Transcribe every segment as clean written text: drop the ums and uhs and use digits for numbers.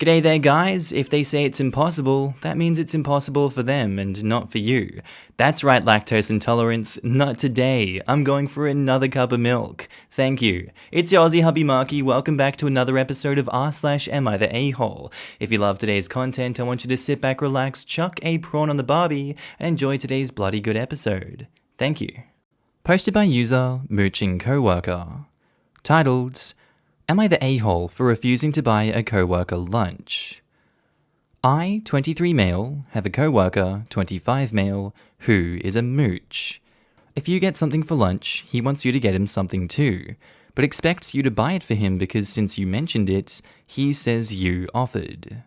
G'day there guys, if they say it's impossible, that means it's impossible for them and not for you. That's right, lactose intolerance, not today. I'm going for another cup of milk. Thank you. It's your Aussie hubby Markee, welcome back to another episode of r/AmiTheA. If you love today's content, I want you to sit back, relax, chuck a prawn on the barbie, and enjoy today's bloody good episode. Thank you. Posted by user Mooching Coworker. Titled, Am I the a-hole for refusing to buy a coworker lunch? I, 23 male, have a coworker, 25 male, who is a mooch. If you get something for lunch, he wants you to get him something too, but expects you to buy it for him because since you mentioned it, he says you offered.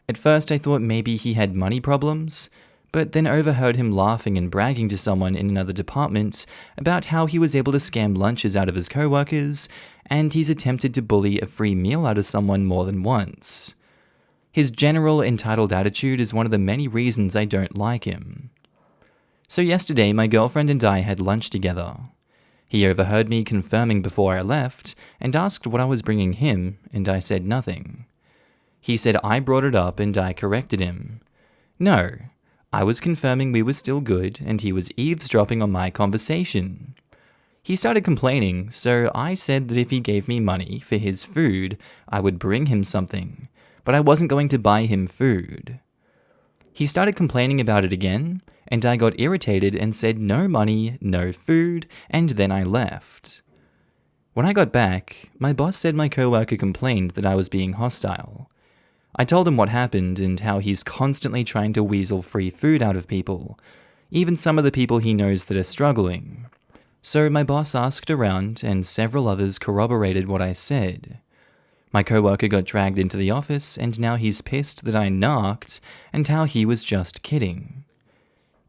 At first I thought maybe he had money problems, but then overheard him laughing and bragging to someone in another department about how he was able to scam lunches out of his coworkers, and he's attempted to bully a free meal out of someone more than once. His general entitled attitude is one of the many reasons I don't like him. So yesterday, my girlfriend and I had lunch together. He overheard me confirming before I left, and asked what I was bringing him, and I said nothing. He said I brought it up, and I corrected him. No, I was confirming we were still good, and he was eavesdropping on my conversation. He started complaining, so I said that if he gave me money for his food, I would bring him something, but I wasn't going to buy him food. He started complaining about it again, and I got irritated and said no money, no food, and then I left. When I got back, my boss said my coworker complained that I was being hostile. I told him what happened and how he's constantly trying to weasel free food out of people, even some of the people he knows that are struggling. So my boss asked around and several others corroborated what I said. My coworker got dragged into the office and now he's pissed that I narked and how he was just kidding.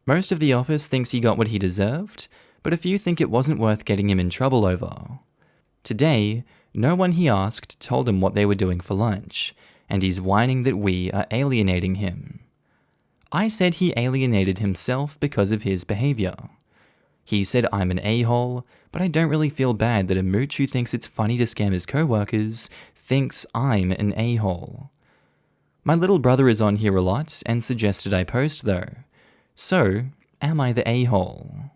Most of the office thinks he got what he deserved, but a few think it wasn't worth getting him in trouble over. Today, no one he asked told him what they were doing for lunch, and he's whining that we are alienating him. I said he alienated himself because of his behavior. He said I'm an a-hole, but I don't really feel bad that a mooch who thinks it's funny to scam his coworkers thinks I'm an a-hole. My little brother is on here a lot and suggested I post though. So, am I the a-hole?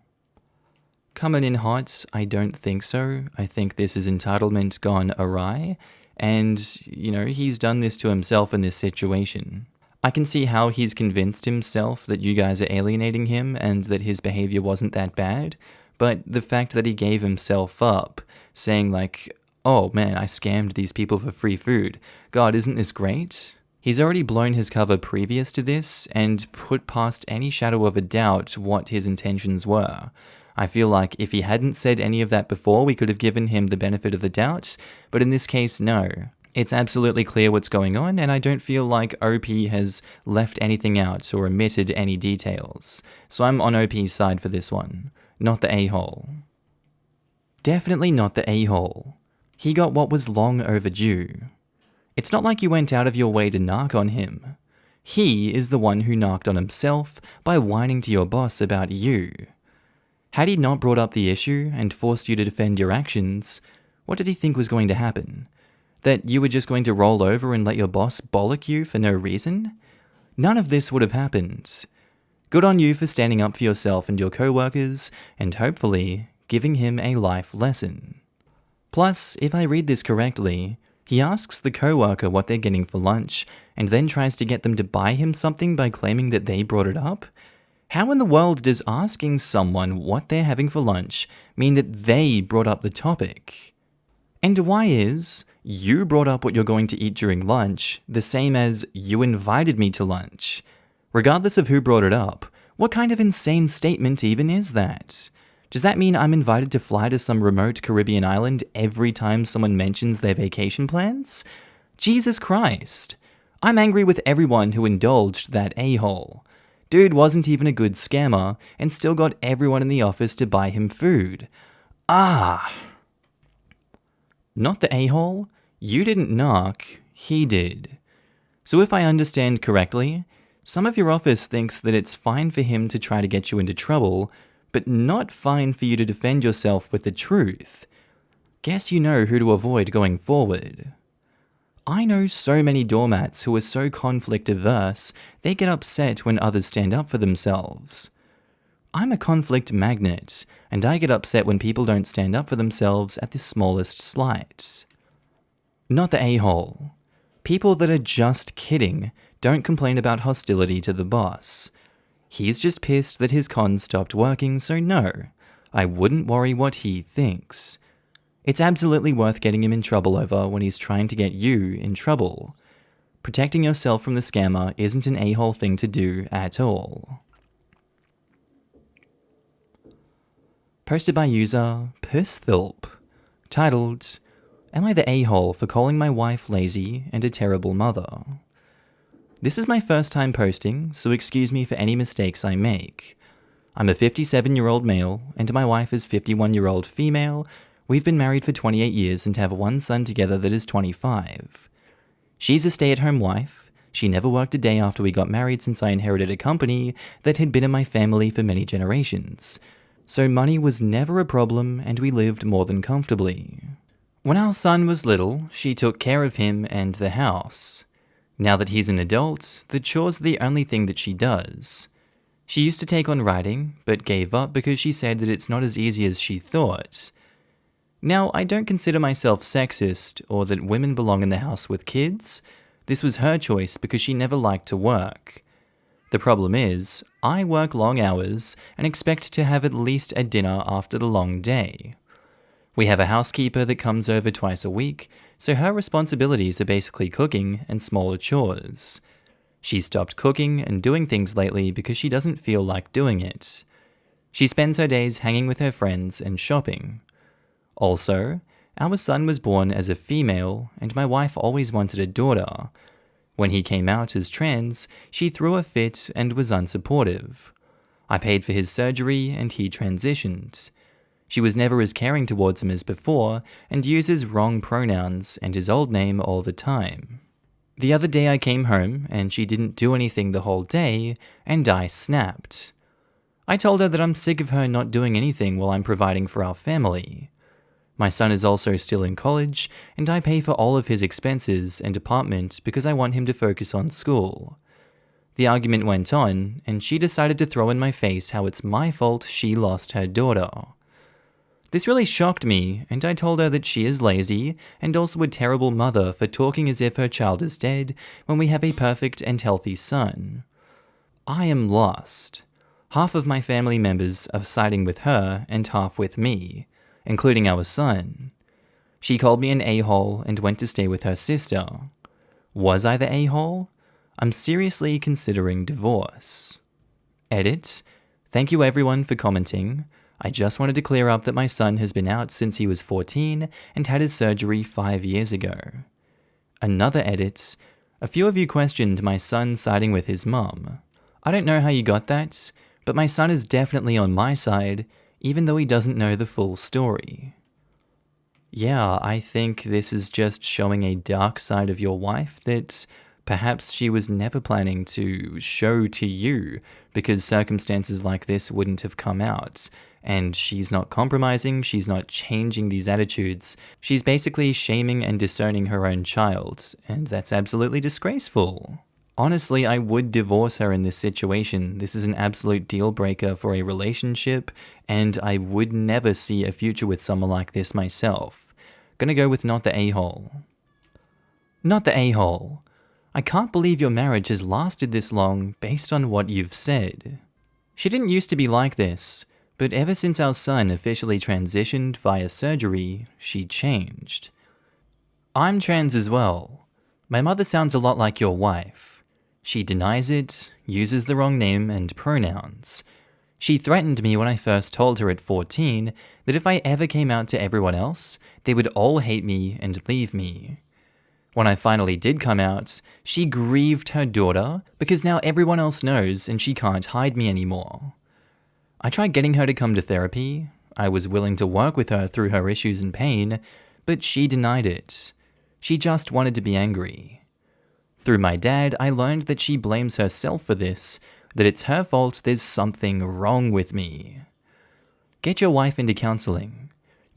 Coming in hot, I don't think so. I think this is entitlement gone awry, and, he's done this to himself in this situation. I can see how he's convinced himself that you guys are alienating him and that his behavior wasn't that bad, but the fact that he gave himself up, saying like, oh man, I scammed these people for free food, God, isn't this great? He's already blown his cover previous to this and put past any shadow of a doubt what his intentions were. I feel like if he hadn't said any of that before, we could have given him the benefit of the doubt, but in this case, no. It's absolutely clear what's going on, and I don't feel like OP has left anything out or omitted any details. So I'm on OP's side for this one, not the a-hole. Definitely not the a-hole. He got what was long overdue. It's not like you went out of your way to narc on him. He is the one who narked on himself by whining to your boss about you. Had he not brought up the issue and forced you to defend your actions, what did he think was going to happen? That you were just going to roll over and let your boss bollock you for no reason? None of this would have happened. Good on you for standing up for yourself and your coworkers, and hopefully giving him a life lesson. Plus, if I read this correctly, he asks the coworker what they're getting for lunch, and then tries to get them to buy him something by claiming that they brought it up? How in the world does asking someone what they're having for lunch mean that they brought up the topic? And why is you brought up what you're going to eat during lunch the same as you invited me to lunch? Regardless of who brought it up, what kind of insane statement even is that? Does that mean I'm invited to fly to some remote Caribbean island every time someone mentions their vacation plans? Jesus Christ. I'm angry with everyone who indulged that a-hole. Dude wasn't even a good scammer and still got everyone in the office to buy him food. Not the a-hole? You didn't knock, he did. So if I understand correctly, some of your office thinks that it's fine for him to try to get you into trouble, but not fine for you to defend yourself with the truth. Guess you know who to avoid going forward. I know so many doormats who are so conflict averse, they get upset when others stand up for themselves. I'm a conflict magnet, and I get upset when people don't stand up for themselves at the smallest slight. Not the a-hole. People that are just kidding don't complain about hostility to the boss. He's just pissed that his con stopped working, so no, I wouldn't worry what he thinks. It's absolutely worth getting him in trouble over when he's trying to get you in trouble. Protecting yourself from the scammer isn't an a-hole thing to do at all. Posted by user Persthilp, titled, "Am I the a-hole for calling my wife lazy and a terrible mother?" This is my first time posting, so excuse me for any mistakes I make. I'm a 57-year-old male, and my wife is 51-year-old female. We've been married for 28 years and have one son together that is 25. She's a stay-at-home wife. She never worked a day after we got married since I inherited a company that had been in my family for many generations. So money was never a problem and we lived more than comfortably. When our son was little, she took care of him and the house. Now that he's an adult, the chores are the only thing that she does. She used to take on writing, but gave up because she said that it's not as easy as she thought. Now, I don't consider myself sexist or that women belong in the house with kids. This was her choice because she never liked to work. The problem is, I work long hours and expect to have at least a dinner after the long day. We have a housekeeper that comes over twice a week, so her responsibilities are basically cooking and smaller chores. She's stopped cooking and doing things lately because she doesn't feel like doing it. She spends her days hanging with her friends and shopping. Also, our son was born as a female, and my wife always wanted a daughter. When he came out as trans, she threw a fit and was unsupportive. I paid for his surgery and he transitioned. She was never as caring towards him as before and uses wrong pronouns and his old name all the time. The other day I came home and she didn't do anything the whole day and I snapped. I told her that I'm sick of her not doing anything while I'm providing for our family. My son is also still in college, and I pay for all of his expenses and apartment because I want him to focus on school. The argument went on, and she decided to throw in my face how it's my fault she lost her daughter. This really shocked me, and I told her that she is lazy and also a terrible mother for talking as if her child is dead when we have a perfect and healthy son. I am lost. Half of my family members are siding with her and half with me, including our son. She called me an a-hole and went to stay with her sister. Was I the a-hole? I'm seriously considering divorce. Edit. Thank you everyone for commenting. I just wanted to clear up that my son has been out since he was 14 and had his surgery 5 years ago. Another edit. A few of you questioned my son siding with his mum. I don't know how you got that, but my son is definitely on my side, even though he doesn't know the full story. Yeah, I think this is just showing a dark side of your wife that perhaps she was never planning to show to you because circumstances like this wouldn't have come out. And she's not compromising, she's not changing these attitudes. She's basically shaming and disowning her own child, and that's absolutely disgraceful. Honestly, I would divorce her in this situation. This is an absolute deal breaker for a relationship, and I would never see a future with someone like this myself. Gonna go with not the a-hole. Not the a-hole. I can't believe your marriage has lasted this long based on what you've said. She didn't used to be like this, but ever since our son officially transitioned via surgery, she changed. I'm trans as well. My mother sounds a lot like your wife. She denies it, uses the wrong name and pronouns. She threatened me when I first told her at 14 that if I ever came out to everyone else, they would all hate me and leave me. When I finally did come out, she grieved her daughter because now everyone else knows and she can't hide me anymore. I tried getting her to come to therapy. I was willing to work with her through her issues and pain, but she denied it. She just wanted to be angry. Through my dad, I learned that she blames herself for this, that it's her fault there's something wrong with me. Get your wife into counseling.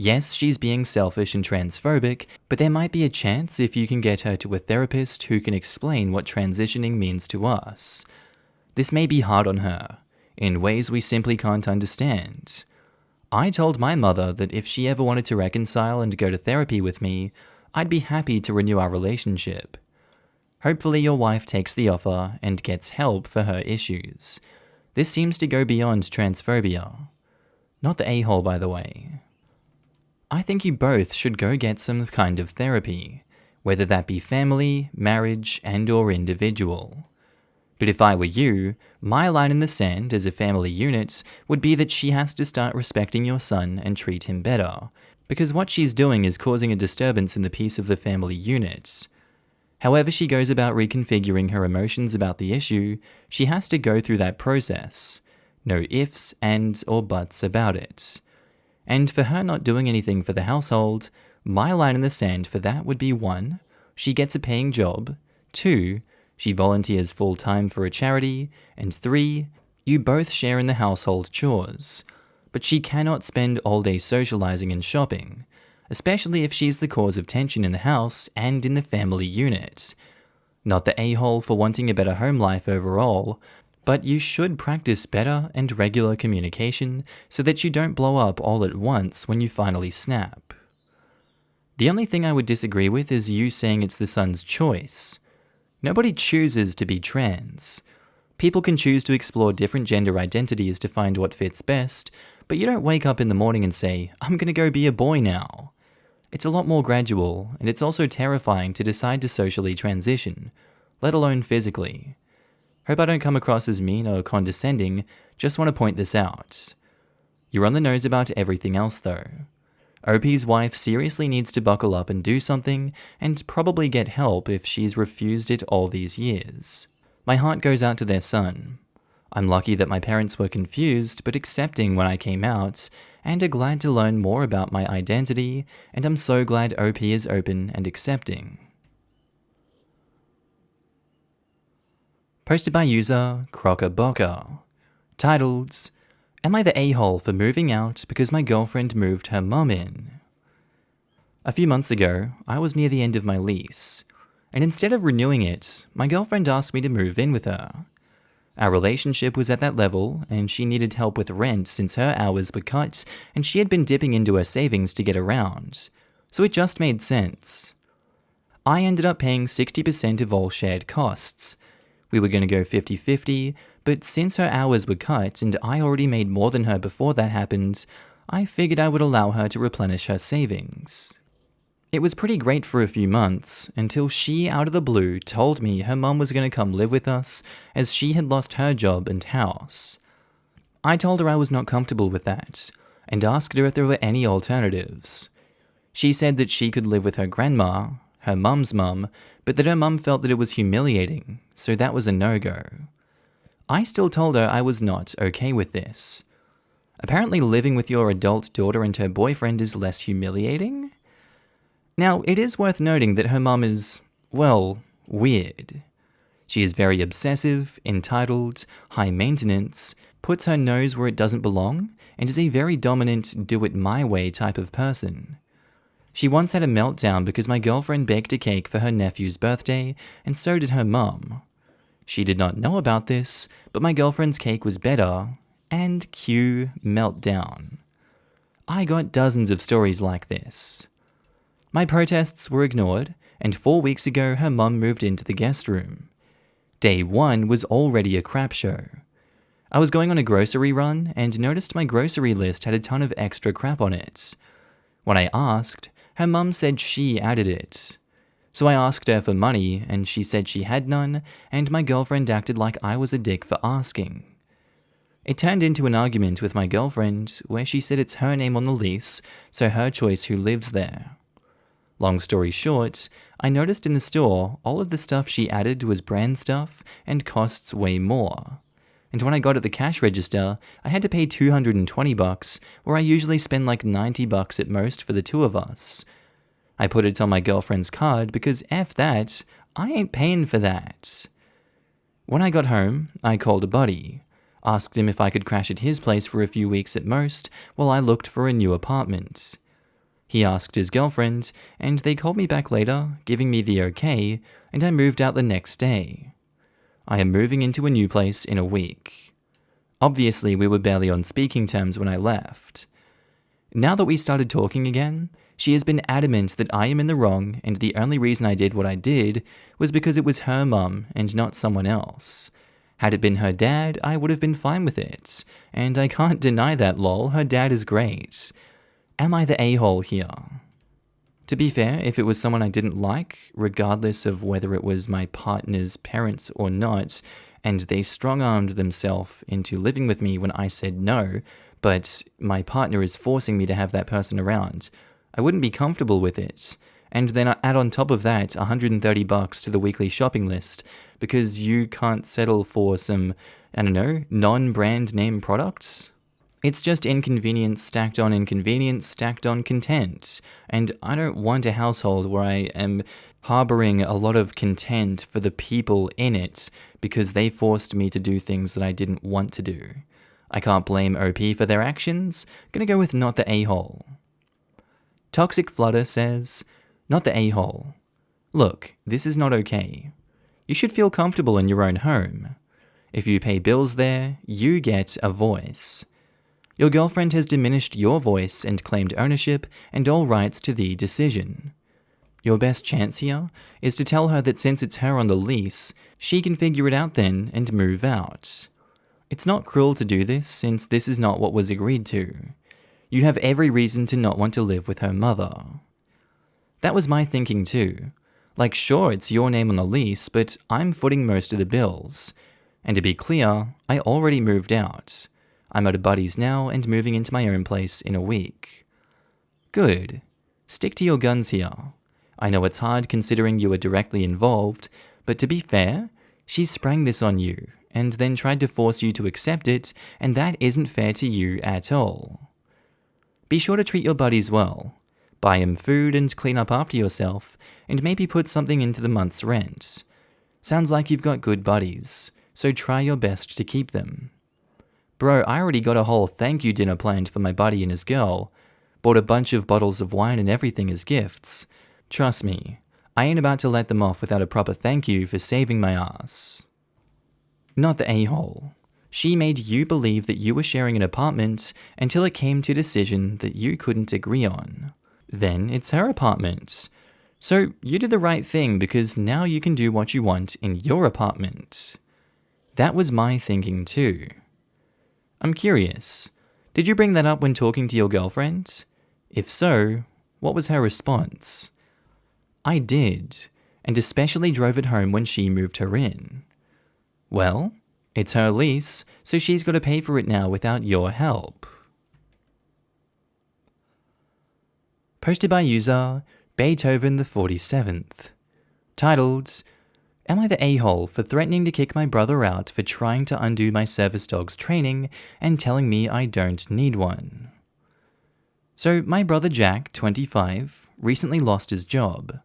Yes, she's being selfish and transphobic, but there might be a chance if you can get her to a therapist who can explain what transitioning means to us. This may be hard on her, in ways we simply can't understand. I told my mother that if she ever wanted to reconcile and go to therapy with me, I'd be happy to renew our relationship. Hopefully your wife takes the offer and gets help for her issues. This seems to go beyond transphobia. Not the a-hole, by the way. I think you both should go get some kind of therapy, whether that be family, marriage, and/or individual. But if I were you, my line in the sand as a family unit would be that she has to start respecting your son and treat him better, because what she's doing is causing a disturbance in the peace of the family unit. However she goes about reconfiguring her emotions about the issue, she has to go through that process. No ifs, ands, or buts about it. And for her not doing anything for the household, my line in the sand for that would be 1. She gets a paying job, 2. She volunteers full-time for a charity, and 3. You both share in the household chores. But she cannot spend all day socializing and shopping, especially if she's the cause of tension in the house and in the family unit. Not the a-hole for wanting a better home life overall, but you should practice better and regular communication so that you don't blow up all at once when you finally snap. The only thing I would disagree with is you saying it's the son's choice. Nobody chooses to be trans. People can choose to explore different gender identities to find what fits best, but you don't wake up in the morning and say, I'm gonna go be a boy now. It's a lot more gradual, and it's also terrifying to decide to socially transition, let alone physically. Hope I don't come across as mean or condescending, just want to point this out. You're on the nose about everything else though. OP's wife seriously needs to buckle up and do something, and probably get help if she's refused it all these years. My heart goes out to their son. I'm lucky that my parents were confused but accepting when I came out, and are glad to learn more about my identity, and I'm so glad OP is open and accepting. Posted by user Crockerbocker. Titled, Am I the a-hole for moving out because my girlfriend moved her mum in? A few months ago, I was near the end of my lease, and instead of renewing it, my girlfriend asked me to move in with her. Our relationship was at that level, and she needed help with rent since her hours were cut and she had been dipping into her savings to get around, so it just made sense. I ended up paying 60% of all shared costs. We were going to go 50-50, but since her hours were cut and I already made more than her before that happened, I figured I would allow her to replenish her savings. It was pretty great for a few months, until she, out of the blue, told me her mum was going to come live with us as she had lost her job and house. I told her I was not comfortable with that, and asked her if there were any alternatives. She said that she could live with her grandma, her mum's mum, but that her mum felt that it was humiliating, so that was a no-go. I still told her I was not okay with this. Apparently living with your adult daughter and her boyfriend is less humiliating? Now, it is worth noting that her mum is, well, weird. She is very obsessive, entitled, high maintenance, puts her nose where it doesn't belong, and is a very dominant, do-it-my-way type of person. She once had a meltdown because my girlfriend baked a cake for her nephew's birthday, and so did her mum. She did not know about this, but my girlfriend's cake was better, and cue meltdown. I got dozens of stories like this. My protests were ignored, and 4 weeks ago her mum moved into the guest room. Day 1 was already a crap show. I was going on a grocery run and noticed my grocery list had a ton of extra crap on it. When I asked, her mum said she added it. So I asked her for money, and she said she had none, and my girlfriend acted like I was a dick for asking. It turned into an argument with my girlfriend, where she said it's her name on the lease, so her choice who lives there. Long story short, I noticed in the store all of the stuff she added was brand stuff and costs way more. And when I got at the cash register, I had to pay $220, where I usually spend like $90 at most for the two of us. I put it on my girlfriend's card because F that, I ain't paying for that. When I got home, I called a buddy, asked him if I could crash at his place for a few weeks at most while I looked for a new apartment. He asked his girlfriend, and they called me back later, giving me the okay, and I moved out the next day. I am moving into a new place in a week. Obviously, we were barely on speaking terms when I left. Now that we started talking again, she has been adamant that I am in the wrong, and the only reason I did what I did was because it was her mum and not someone else. Had it been her dad, I would have been fine with it, and I can't deny that, lol, her dad is great. Am I the a-hole here? To be fair, if it was someone I didn't like, regardless of whether it was my partner's parents or not, and they strong-armed themselves into living with me when I said no, but my partner is forcing me to have that person around, I wouldn't be comfortable with it. And then I add on top of that $130 to the weekly shopping list because you can't settle for some, I don't know, non-brand name products? It's just inconvenience stacked on inconvenience stacked on content. And I don't want a household where I am harboring a lot of content for the people in it because they forced me to do things that I didn't want to do. I can't blame OP for their actions. Gonna go with not the a-hole. Toxic Flutter says, not the a-hole. Look, this is not okay. You should feel comfortable in your own home. If you pay bills there, you get a voice. Your girlfriend has diminished your voice and claimed ownership and all rights to the decision. Your best chance here is to tell her that since it's her on the lease, she can figure it out then and move out. It's not cruel to do this since this is not what was agreed to. You have every reason to not want to live with her mother. That was my thinking too. Like, sure, it's your name on the lease, but I'm footing most of the bills. And to be clear, I already moved out. I'm at a buddy's now and moving into my own place in a week. Good. Stick to your guns here. I know it's hard considering you were directly involved, but to be fair, she sprang this on you and then tried to force you to accept it, and that isn't fair to you at all. Be sure to treat your buddies well. Buy him food and clean up after yourself, and maybe put something into the month's rent. Sounds like you've got good buddies, so try your best to keep them. Bro, I already got a whole thank you dinner planned for my buddy and his girl. Bought a bunch of bottles of wine and everything as gifts. Trust me, I ain't about to let them off without a proper thank you for saving my ass. Not the a-hole. She made you believe that you were sharing an apartment until it came to a decision that you couldn't agree on. Then it's her apartment. So you did the right thing because now you can do what you want in your apartment. That was my thinking too. I'm curious, did you bring that up when talking to your girlfriend? If so, what was her response? I did, and especially drove it home when she moved her in. Well, it's her lease, so she's got to pay for it now without your help. Posted by user Beethoven the 47th. Titled, Am I the a-hole for threatening to kick my brother out for trying to undo my service dog's training and telling me I don't need one? So my brother Jack, 25, recently lost his job.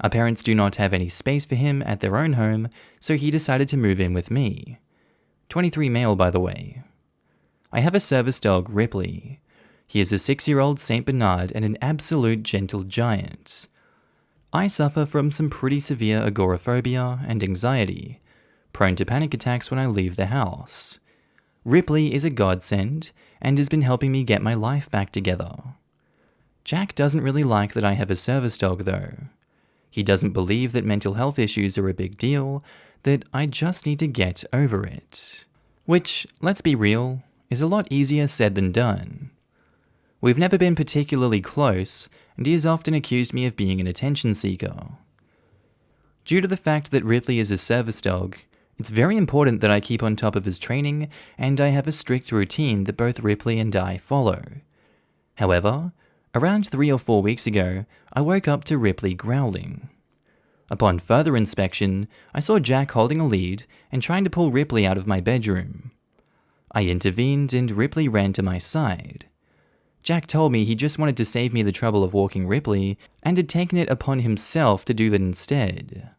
Our parents do not have any space for him at their own home, so he decided to move in with me. 23 male, by the way. I have a service dog, Ripley. He is a 6-year-old Saint Bernard and an absolute gentle giant. I suffer from some pretty severe agoraphobia and anxiety, prone to panic attacks when I leave the house. Ripley is a godsend and has been helping me get my life back together. Jack doesn't really like that I have a service dog though. He doesn't believe that mental health issues are a big deal, that I just need to get over it. Which, let's be real, is a lot easier said than done. We've never been particularly close, and he has often accused me of being an attention seeker. Due to the fact that Ripley is a service dog, it's very important that I keep on top of his training, and I have a strict routine that both Ripley and I follow. However, around 3 or 4 weeks ago, I woke up to Ripley growling. Upon further inspection, I saw Jack holding a lead and trying to pull Ripley out of my bedroom. I intervened and Ripley ran to my side. Jack told me he just wanted to save me the trouble of walking Ripley and had taken it upon himself to do that instead.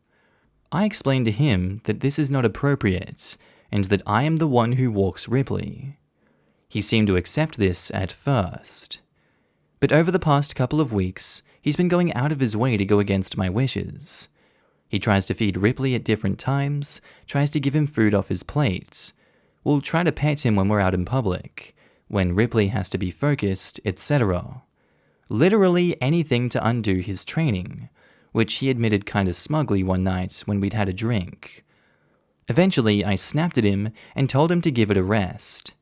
I explained to him that this is not appropriate and that I am the one who walks Ripley. He seemed to accept this at first. But over the past couple of weeks, he's been going out of his way to go against my wishes. He tries to feed Ripley at different times, tries to give him food off his plate. We'll try to pet him when we're out in public, when Ripley has to be focused, etc. Literally anything to undo his training, which he admitted kinda smugly one night when we'd had a drink. Eventually, I snapped at him and told him to give it a rest.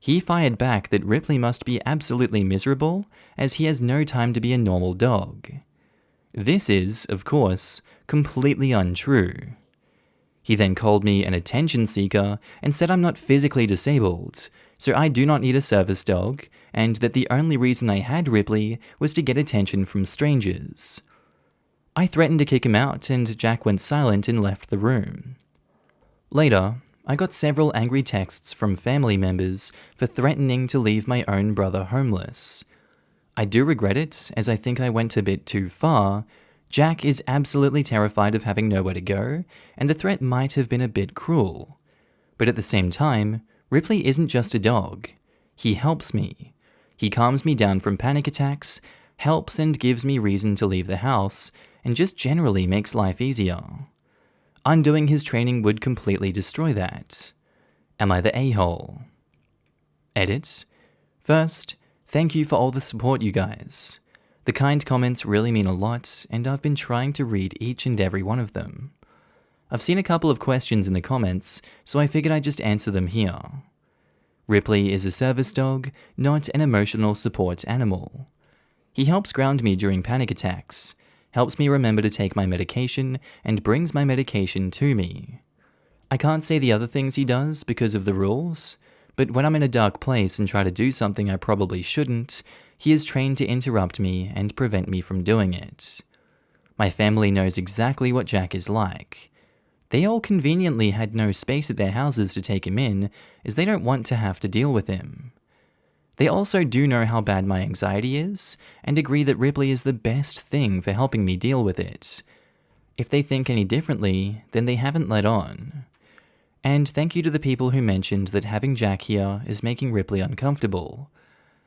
He fired back that Ripley must be absolutely miserable, as he has no time to be a normal dog. This is, of course, completely untrue. He then called me an attention seeker and said I'm not physically disabled, so I do not need a service dog, and that the only reason I had Ripley was to get attention from strangers. I threatened to kick him out, and Jack went silent and left the room. Later, I got several angry texts from family members for threatening to leave my own brother homeless. I do regret it, as I think I went a bit too far. Jack is absolutely terrified of having nowhere to go, and the threat might have been a bit cruel. But at the same time, Ripley isn't just a dog. He helps me. He calms me down from panic attacks, helps and gives me reason to leave the house, and just generally makes life easier. Undoing his training would completely destroy that. Am I the a-hole? Edit. First, thank you for all the support, you guys. The kind comments really mean a lot, and I've been trying to read each and every one of them. I've seen a couple of questions in the comments, so I figured I'd just answer them here. Ripley is a service dog, not an emotional support animal. He helps ground me during panic attacks, helps me remember to take my medication, and brings my medication to me. I can't say the other things he does because of the rules, but when I'm in a dark place and try to do something I probably shouldn't, he is trained to interrupt me and prevent me from doing it. My family knows exactly what Jack is like. They all conveniently had no space at their houses to take him in, as they don't want to have to deal with him. They also do know how bad my anxiety is, and agree that Ripley is the best thing for helping me deal with it. If they think any differently, then they haven't let on. And thank you to the people who mentioned that having Jack here is making Ripley uncomfortable.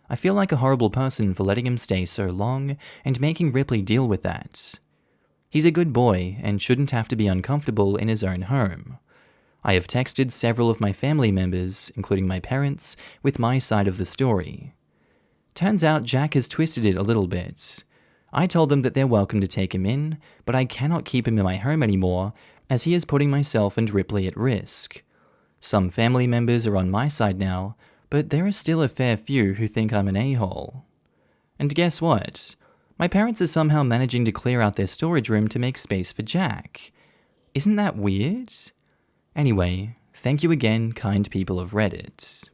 I feel like a horrible person for letting him stay so long and making Ripley deal with that. He's a good boy and shouldn't have to be uncomfortable in his own home. I have texted several of my family members, including my parents, with my side of the story. Turns out Jack has twisted it a little bit. I told them that they're welcome to take him in, but I cannot keep him in my home anymore, as he is putting myself and Ripley at risk. Some family members are on my side now, but there are still a fair few who think I'm an a-hole. And guess what? My parents are somehow managing to clear out their storage room to make space for Jack. Isn't that weird? Anyway, thank you again, kind people of Reddit.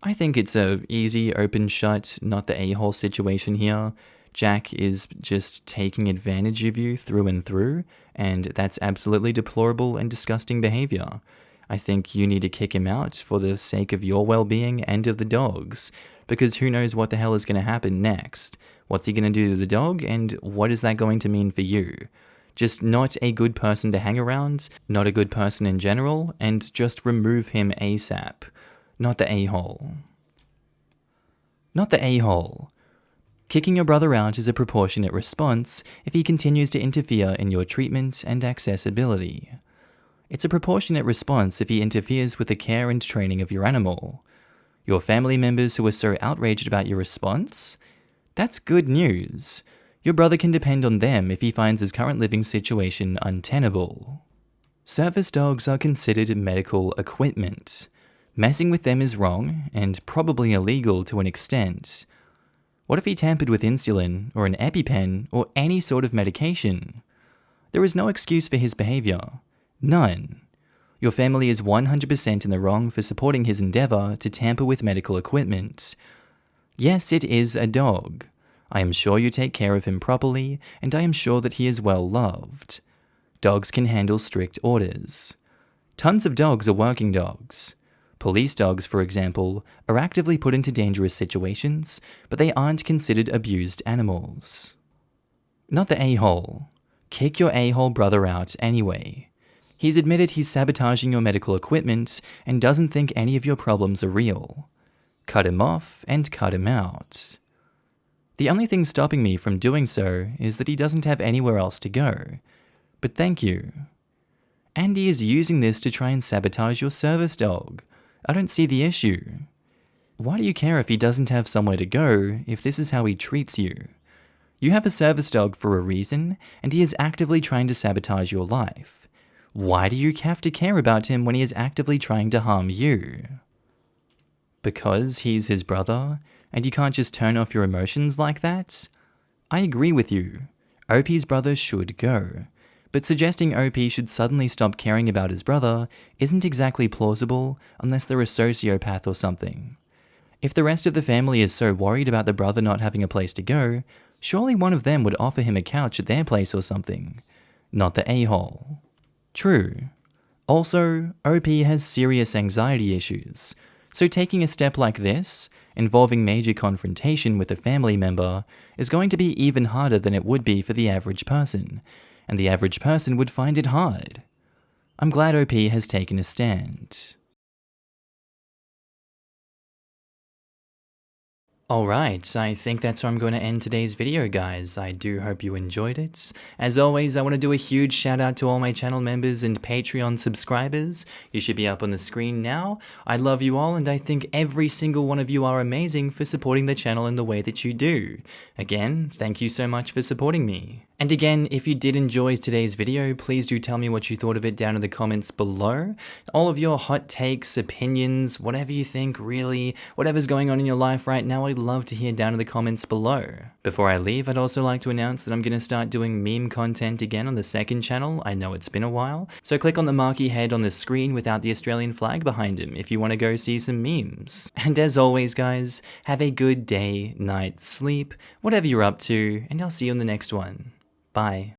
I think it's a easy, open shut, not the a-hole situation here. Jack is just taking advantage of you through and through, and that's absolutely deplorable and disgusting behavior. I think you need to kick him out for the sake of your well-being and of the dog's, because who knows what the hell is going to happen next. What's he going to do to the dog, and what is that going to mean for you? Just not a good person to hang around, not a good person in general, and just remove him ASAP. Not the a-hole. Not the a-hole. Kicking your brother out is a proportionate response if he continues to interfere in your treatment and accessibility. It's a proportionate response if he interferes with the care and training of your animal. Your family members who are so outraged about your response? That's good news. Your brother can depend on them if he finds his current living situation untenable. Service dogs are considered medical equipment. Messing with them is wrong, and probably illegal to an extent. What if he tampered with insulin, or an EpiPen, or any sort of medication? There is no excuse for his behavior. None. Your family is 100% in the wrong for supporting his endeavor to tamper with medical equipment. Yes, it is a dog. I am sure you take care of him properly, and I am sure that he is well loved. Dogs can handle strict orders. Tons of dogs are working dogs. Police dogs, for example, are actively put into dangerous situations, but they aren't considered abused animals. Not the a-hole. Kick your a-hole brother out anyway. He's admitted he's sabotaging your medical equipment and doesn't think any of your problems are real. Cut him off and cut him out. The only thing stopping me from doing so is that he doesn't have anywhere else to go. But thank you. Andy is using this to try and sabotage your service dog. I don't see the issue. Why do you care if he doesn't have somewhere to go if this is how he treats you? You have a service dog for a reason, and he is actively trying to sabotage your life. Why do you have to care about him when he is actively trying to harm you? Because he's his brother, and you can't just turn off your emotions like that? I agree with you. OP's brother should go. But suggesting OP should suddenly stop caring about his brother isn't exactly plausible unless they're a sociopath or something. If the rest of the family is so worried about the brother not having a place to go, surely one of them would offer him a couch at their place or something. Not the a-hole. True. Also, OP has serious anxiety issues, so taking a step like this, involving major confrontation with a family member, is going to be even harder than it would be for the average person, and the average person would find it hard. I'm glad OP has taken a stand. Alright, I think that's where I'm going to end today's video, guys. I do hope you enjoyed it. As always, I want to do a huge shout out to all my channel members and Patreon subscribers. You should be up on the screen now. I love you all, and I think every single one of you are amazing for supporting the channel in the way that you do. Again, thank you so much for supporting me. And again, if you did enjoy today's video, please do tell me what you thought of it down in the comments below. All of your hot takes, opinions, whatever you think, really, whatever's going on in your life right now, I'd love to hear down in the comments below. Before I leave, I'd also like to announce that I'm going to start doing meme content again on the second channel. I know it's been a while, so click on the Markee head on the screen without the Australian flag behind him if you want to go see some memes. And as always, guys, have a good day, night, sleep, whatever you're up to, and I'll see you in the next one. Bye.